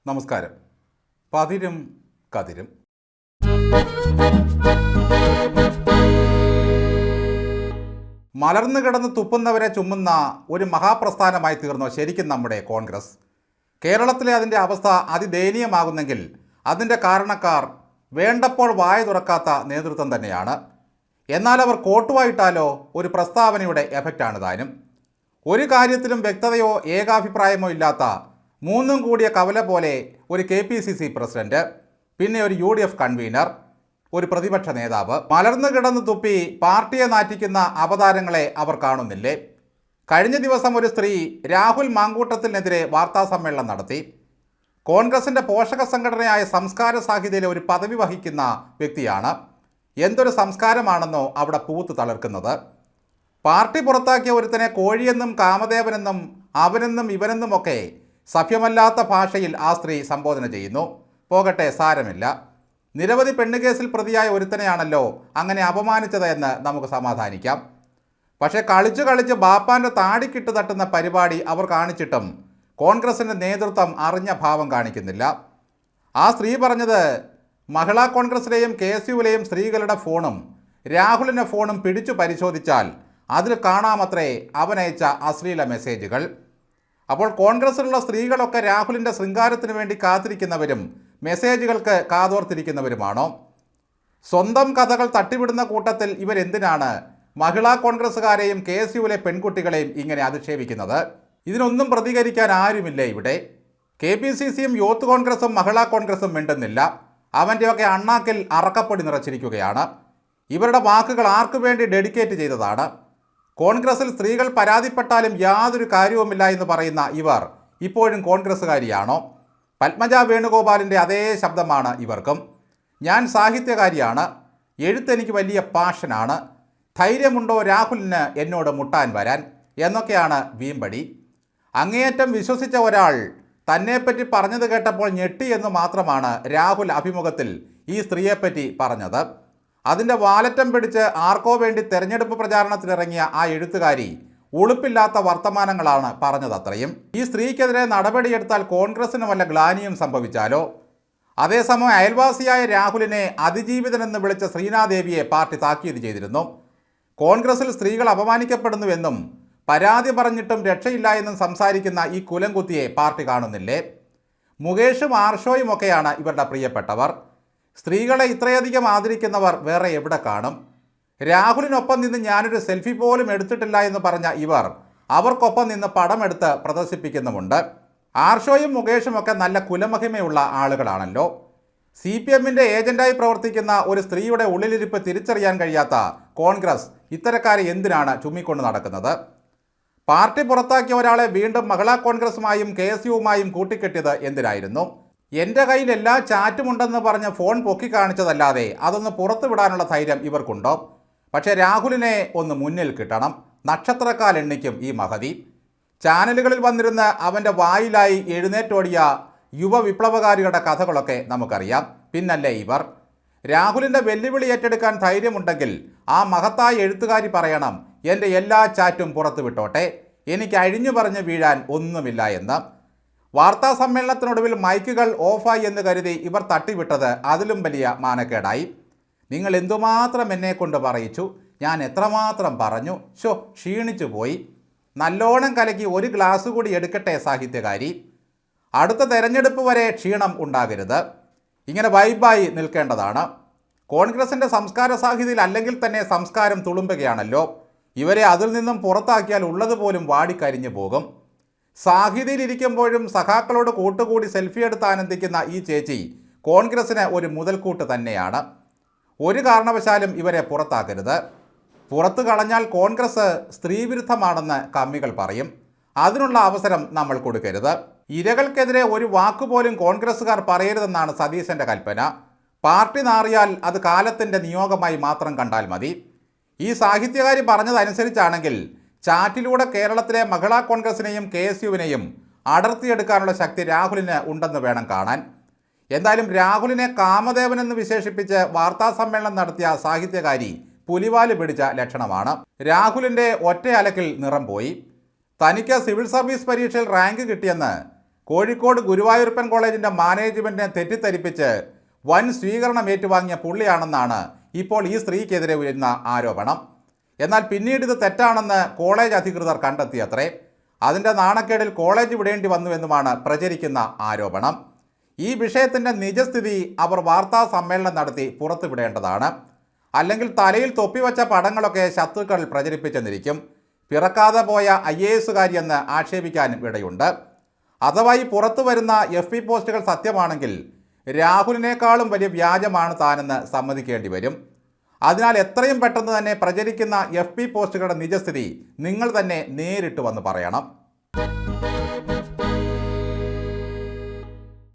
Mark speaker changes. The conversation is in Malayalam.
Speaker 1: നമസ്കാരം. പതിരും കതിരും. മലർന്നു കിടന്ന് തുപ്പുന്നവരെ ചുമ്മുന്ന ഒരു മഹാപ്രസ്ഥാനമായി തീർന്നു ശരിക്കും നമ്മുടെ കോൺഗ്രസ്. കേരളത്തിലെ അതിൻ്റെ അവസ്ഥ അതിദയനീയമാകുന്നെങ്കിൽ അതിൻ്റെ കാരണക്കാർ വേണ്ടപ്പോൾ വായ തുറക്കാത്ത നേതൃത്വം തന്നെയാണ്. എന്നാൽ അവർ കോട്ടുവായിട്ടാലോ ഒരു പ്രസ്താവനയുടെ എഫക്റ്റാണ് താനും. ഒരു കാര്യത്തിലും വ്യക്തതയോ ഏകാഭിപ്രായമോ ഇല്ലാത്ത മൂന്നും കൂടിയ കവല പോലെ ഒരു KPCC പ്രസിഡന്റ്, പിന്നെ ഒരു UDF കൺവീനർ, ഒരു പ്രതിപക്ഷ നേതാവ്. മലർന്നു കിടന്ന് തുപ്പി പാർട്ടിയെ നാറ്റിക്കുന്ന അവതാരങ്ങളെ അവർ കാണുന്നില്ലേ? കഴിഞ്ഞ ദിവസം ഒരു സ്ത്രീ രാഹുൽ മാങ്കൂട്ടത്തിനെതിരെ വാർത്താസമ്മേളനം നടത്തി. കോൺഗ്രസിൻ്റെ പോഷക സംഘടനയായ സംസ്കാര സാഹിത്യയിലെ ഒരു പദവി വഹിക്കുന്ന വ്യക്തിയാണ്. എന്തൊരു സംസ്കാരമാണെന്നോ അവിടെ പൂത്ത് തളിർക്കുന്നത്. പാർട്ടി പുറത്താക്കിയ ഒരുത്തനെ കോഴിയെന്നും കാമദേവനെന്നും അവനെന്നും ഇവനെന്നുമൊക്കെ സഭ്യമല്ലാത്ത ഭാഷയിൽ ആ സ്ത്രീ സംബോധന ചെയ്യുന്നു. പോകട്ടെ, സാരമില്ല. നിരവധി പെണ്ണുകേസിൽ പ്രതിയായ ഒരുത്തനെയാണല്ലോ അങ്ങനെ അപമാനിച്ചത് എന്ന് നമുക്ക് സമാധാനിക്കാം. പക്ഷേ കളിച്ച് ബാപ്പാൻ്റെ താടിക്കിട്ട് തട്ടുന്ന പരിപാടി അവർ കാണിച്ചിട്ടും കോൺഗ്രസിൻ്റെ നേതൃത്വം അറിഞ്ഞ ഭാവം കാണിക്കുന്നില്ല. ആ സ്ത്രീ പറഞ്ഞത് മഹിളാ കോൺഗ്രസിലെയും KSUവിലെയും സ്ത്രീകളുടെ ഫോണും രാഹുലിൻ്റെ ഫോണും പിടിച്ചു പരിശോധിച്ചാൽ അതിൽ കാണാമത്രേ അവനയച്ച അശ്ലീല മെസ്സേജുകൾ. അപ്പോൾ കോൺഗ്രസിലുള്ള സ്ത്രീകളൊക്കെ രാഹുലിൻ്റെ ശൃംഗാരത്തിന് വേണ്ടി കാത്തിരിക്കുന്നവരും മെസ്സേജുകൾക്ക് കാതോർത്തിരിക്കുന്നവരുമാണോ? സ്വന്തം കഥകൾ തട്ടിവിടുന്ന കൂട്ടത്തിൽ ഇവരെന്തിനാണ് മഹിളാ കോൺഗ്രസ്സുകാരെയും KSUവിലെ പെൺകുട്ടികളെയും ഇങ്ങനെ അധിക്ഷേപിക്കുന്നത്? ഇതിനൊന്നും പ്രതികരിക്കാൻ ആരുമില്ല ഇവിടെ. KPCCയും യൂത്ത് കോൺഗ്രസും മഹിളാ കോൺഗ്രസും മിണ്ടുന്നില്ല. അവൻ്റെയൊക്കെ അണ്ണാക്കിൽ അറക്കപ്പൊടി നിറച്ചിരിക്കുകയാണ്. ഇവരുടെ വാക്കുകൾ ആർക്കു വേണ്ടി ഡെഡിക്കേറ്റ് ചെയ്തതാണ്? കോൺഗ്രസിൽ സ്ത്രീകൾ പരാതിപ്പെട്ടാലും യാതൊരു കാര്യവുമില്ല എന്ന് പറയുന്ന ഇവർ ഇപ്പോഴും കോൺഗ്രസ്സുകാരിയാണോ? പത്മജ വേണുഗോപാലിൻ്റെ അതേ ശബ്ദമാണ് ഇവർക്കും. ഞാൻ സാഹിത്യകാരിയാണ്, എഴുത്തെനിക്ക് വലിയ പാഷനാണ്, ധൈര്യമുണ്ടോ രാഹുലിന് എന്നോട് മുട്ടാൻ വരാൻ എന്നൊക്കെയാണ് വീമ്പടി. അങ്ങേയറ്റം വിശ്വസിച്ച ഒരാൾ തന്നെപ്പറ്റി പറഞ്ഞത് കേട്ടപ്പോൾ ഞെട്ടി എന്ന് മാത്രമാണ് രാഹുൽ അഭിമുഖത്തിൽ ഈ സ്ത്രീയെപ്പറ്റി പറഞ്ഞത്. അതിൻ്റെ വാലറ്റം പിടിച്ച് ആർക്കോ വേണ്ടി തെരഞ്ഞെടുപ്പ് പ്രചാരണത്തിനിറങ്ങിയ ആ എഴുത്തുകാരി ഉളുപ്പില്ലാത്ത വർത്തമാനങ്ങളാണ് പറഞ്ഞതത്രയും. ഈ സ്ത്രീക്കെതിരെ നടപടിയെടുത്താൽ കോൺഗ്രസിന് വല്ല ഗ്ലാനിയും സംഭവിച്ചാലോ? അതേസമയം അയൽവാസിയായ രാഹുലിനെ അതിജീവിതനെന്ന് വിളിച്ച ശ്രീനാദേവിയെ പാർട്ടി താക്കീത് ചെയ്തിരുന്നു. കോൺഗ്രസിൽ സ്ത്രീകൾ അപമാനിക്കപ്പെടുന്നുവെന്നും പരാതി പറഞ്ഞിട്ടും രക്ഷയില്ല എന്നും സംസാരിക്കുന്ന ഈ കുലംകുത്തിയെ പാർട്ടി കാണുന്നില്ലേ? മുകേഷും ആർഷോയും ഒക്കെയാണ് ഇവരുടെ പ്രിയപ്പെട്ടവർ. സ്ത്രീകളെ ഇത്രയധികം ആദരിക്കുന്നവർ വേറെ എവിടെ കാണും? രാഹുലിനൊപ്പം നിന്ന് ഞാനൊരു സെൽഫി പോലും എടുത്തിട്ടില്ല എന്ന് പറഞ്ഞ ഇവർ അവർക്കൊപ്പം നിന്ന് പടമെടുത്ത് പ്രദർശിപ്പിക്കുന്നുമുണ്ട്. ആർഷോയും മുകേഷും ഒക്കെ നല്ല കുലമഹിമയുള്ള ആളുകളാണല്ലോ. CPMൻ്റെ ഏജന്റായി പ്രവർത്തിക്കുന്ന ഒരു സ്ത്രീയുടെ ഉള്ളിലിരിപ്പ് തിരിച്ചറിയാൻ കഴിയാത്ത കോൺഗ്രസ് ഇത്തരക്കാരെ എന്തിനാണ് ചുമ്മിക്കൊണ്ട് നടക്കുന്നത്? പാർട്ടി പുറത്താക്കിയ ഒരാളെ വീണ്ടും മഹിളാ കോൺഗ്രസുമായും KSUവുമായും കൂട്ടിക്കെട്ടിയത് എന്തിനായിരുന്നു? എൻ്റെ കയ്യിൽ എല്ലാ ചാറ്റുമുണ്ടെന്ന് പറഞ്ഞ് ഫോൺ പൊക്കി കാണിച്ചതല്ലാതെ അതൊന്ന് പുറത്തു വിടാനുള്ള ധൈര്യം ഇവർക്കുണ്ടോ? പക്ഷേ രാഹുലിനെ ഒന്ന് മുന്നിൽ കിട്ടണം. നക്ഷത്രക്കാൽ എണ്ണിക്കും ഈ മഹതി. ചാനലുകളിൽ വന്നിരുന്ന് അവൻ്റെ വായിലായി എഴുന്നേറ്റോടിയ യുവ വിപ്ലവകാരികളുടെ കഥകളൊക്കെ നമുക്കറിയാം. പിന്നല്ലേ ഇവർ? രാഹുലിൻ്റെ വെല്ലുവിളി ഏറ്റെടുക്കാൻ ധൈര്യമുണ്ടെങ്കിൽ ആ മഹത്തായ എഴുത്തുകാരി പറയണം, എൻ്റെ എല്ലാ ചാറ്റും പുറത്തു വിട്ടോട്ടെ, എനിക്ക് അഴിഞ്ഞു പറഞ്ഞ് വീഴാൻ ഒന്നുമില്ല എന്ന്. വാർത്താ സമ്മേളനത്തിനൊടുവിൽ മൈക്കുകൾ ഓഫായി എന്ന് കരുതി ഇവർ തട്ടിവിട്ടത് അതിലും വലിയ മാനക്കേടായി. നിങ്ങൾ എന്തുമാത്രം എന്നെ കൊണ്ട് പറയിച്ചു, ഞാൻ എത്രമാത്രം പറഞ്ഞു, ക്ഷീണിച്ചു പോയി, നല്ലോണം കലക്കി ഒരു ഗ്ലാസ് കൂടി എടുക്കട്ടെ സാഹിത്യകാരി. അടുത്ത തെരഞ്ഞെടുപ്പ് വരെ ക്ഷീണം ഉണ്ടാകരുത്. ഇങ്ങനെ വൈബായി നിൽക്കേണ്ടതാണ്. കോൺഗ്രസിൻ്റെ സംസ്കാര സാഹിത്യത്തിൽ അല്ലെങ്കിൽ തന്നെ സംസ്കാരം തുളുമ്പുകയാണല്ലോ. ഇവരെ അതിൽ നിന്നും പുറത്താക്കിയാൽ ഉള്ളതുപോലും വാടിക്കരിഞ്ഞു പോകും. സാഹിതിയിലിരിക്കുമ്പോഴും സഖാക്കളോട് കൂട്ടുകൂടി സെൽഫി എടുത്ത് ആനന്ദിക്കുന്ന ഈ ചേച്ചി കോൺഗ്രസിന് ഒരു മുതൽക്കൂട്ട് തന്നെയാണ്. ഒരു കാരണവശാലും ഇവരെ പുറത്താക്കരുത്. പുറത്തു കളഞ്ഞാൽ കോൺഗ്രസ് സ്ത്രീവിരുദ്ധമാണെന്ന് കമ്മികൾ പറയും. അതിനുള്ള അവസരം നമ്മൾ കൊടുക്കരുത്. ഇരകൾക്കെതിരെ ഒരു വാക്കുപോലും കോൺഗ്രസ്സുകാർ പറയരുതെന്നാണ് സതീശൻ്റെ കൽപ്പന. പാർട്ടി നാറിയാൽ അത് കാലത്തിൻ്റെ നിയോഗമായി മാത്രം കണ്ടാൽ മതി. ഈ സാഹിത്യകാരി പറഞ്ഞതനുസരിച്ചാണെങ്കിൽ ചാറ്റിലൂടെ കേരളത്തിലെ മഹിളാ കോൺഗ്രസിനെയും KSUവിനെയും അടർത്തിയെടുക്കാനുള്ള ശക്തി രാഹുലിന് ഉണ്ടെന്ന് വേണം കാണാൻ. എന്തായാലും രാഹുലിനെ കാമദേവനെന്ന് വിശേഷിപ്പിച്ച് വാർത്താ സമ്മേളനം നടത്തിയ സാഹിത്യകാരി പുലിവാല് പിടിച്ച ലക്ഷണമാണ്. രാഹുലിൻ്റെ ഒറ്റ അലക്കിൽ നിറം പോയി. തനിക്ക് സിവിൽ സർവീസ് പരീക്ഷയിൽ റാങ്ക് കിട്ടിയെന്ന് കോഴിക്കോട് ഗുരുവായൂരപ്പൻ കോളേജിൻ്റെ മാനേജ്മെൻറ്റിനെ തെറ്റിദ്ധരിപ്പിച്ച് വൻ സ്വീകരണം ഏറ്റുവാങ്ങിയ പുള്ളിയാണെന്നാണ് ഇപ്പോൾ ഈ സ്ത്രീക്കെതിരെ ഉയരുന്ന ആരോപണം. എന്നാൽ പിന്നീട് ഇത് തെറ്റാണെന്ന് കോളേജ് അധികൃതർ കണ്ടെത്തിയത്രേ. അതിൻ്റെ നാണക്കേടിൽ കോളേജ് വിടേണ്ടി വന്നുവെന്നുമാണ് പ്രചരിക്കുന്ന ആരോപണം. ഈ വിഷയത്തിൻ്റെ നിജസ്ഥിതി അവർ വാർത്താ സമ്മേളനം നടത്തി പുറത്തുവിടേണ്ടതാണ്. അല്ലെങ്കിൽ തലയിൽ തൊപ്പിവെച്ച പടങ്ങളൊക്കെ ശത്രുക്കൾ പ്രചരിപ്പിച്ചെന്നിരിക്കും. പിറക്കാതെ പോയ IAS എന്ന് ആക്ഷേപിക്കാനും ഇടയുണ്ട്. അഥവാ ഈ പുറത്തു വരുന്ന FB പോസ്റ്റുകൾ സത്യമാണെങ്കിൽ രാഹുലിനേക്കാളും വലിയ വ്യാജമാണ് താനെന്ന് സമ്മതിക്കേണ്ടി വരും. അതിനാൽ എത്രയും പെട്ടെന്ന് തന്നെ പ്രചരിക്കുന്ന FB പോസ്റ്റുകളുടെ നിജസ്ഥിതി നിങ്ങൾ തന്നെ നേരിട്ട് വന്ന് പറയണം.